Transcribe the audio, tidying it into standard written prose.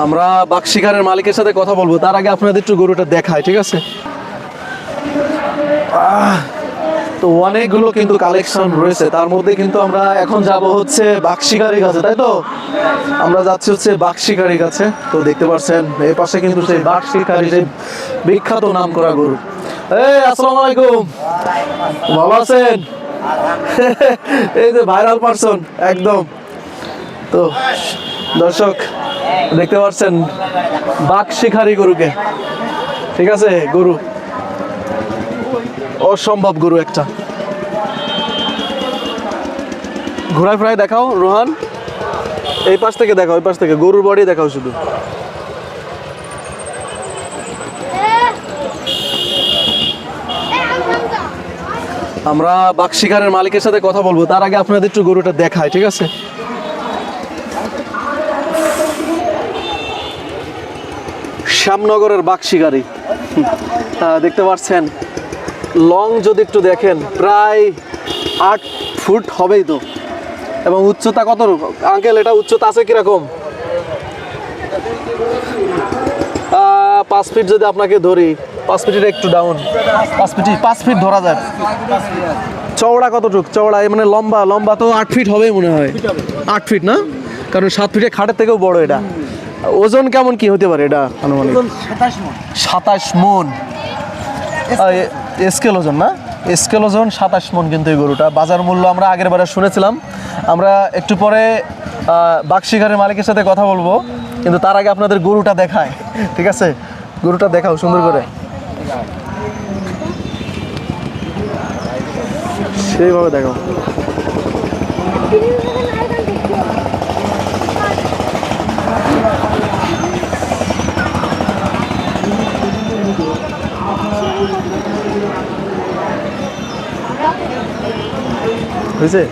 আমরা বাক্সিকারের মালিকের সাথে কথা বলবো, তার আগে আপনাদের একটু গরুটা দেখাই, ঠিক আছে? তো অনেকগুলো কিন্তু কালেকশন রয়েছে, তার মধ্যে কিন্তু আমরা এখন যাব হচ্ছে বাক্সিকারের কাছে, তাই তো? আমরা যাচ্ছি হচ্ছে বাক্সিকারের কাছে। তো দেখতে পাচ্ছেন এই পাশে কিন্তু সেই বাক্সিকারের যে বিখ্যাত নামকরা গরু। আসসালামু আলাইকুম, ভালো আছেন? এই যে ভাইরাল পারসন একদম। তো দর্শক দেখতে পাচ্ছেন বাক্সিকারি গরুকে, ঠিক আছে? গরু অসম্ভব গরু একটা। ঘোরায় ফেরায় দেখাও রোহান, এই পাশ থেকে দেখাও, ওই পাশ থেকে গরুর বডি দেখাও শুধু। আমরা বাক্সিকারের মালিকের সাথে কথা বলবো, তার আগে আপনাদের একটু গরুটা দেখাই, ঠিক আছে? শ্যামনগরের বাক্সিকারি দেখতে পাচ্ছেন। লং যদি একটু দেখেন প্রায় 8 ফুট হবেই তো। এবং উচ্চতা কত আঙ্কেল, এটা উচ্চতা আছে কিরকম? 5 ফিট যদি আপনাকে ধরি, 5 ফিটের একটু ডাউন, 5 ফিট ধরা যায়। চওড়া কতটুক? চওড়া মানে লম্বা লম্বা তো 8 ফিট হবেই মনে হয়। 8 ফিট না, কারণ 7 ফিটের খাটের থেকেও বড় এটা। ওজন কেমন কি হতে পারে এটা আনুমানিক? 27 মন স্কেল ওজন না? স্কেল ওজন 27 মন কিন্তু এই গরুটা। বাজার মূল্য আমরা আগের বারে শুনেছিলাম। আমরা একটু পরে বাক্সিকারের মালিকের সাথে কথা বলবো, কিন্তু তার আগে আপনাদের গরুটা দেখায়, ঠিক আছে? গরুটা দেখাও সুন্দর করে, সেইভাবে দেখাও। হয়েছে?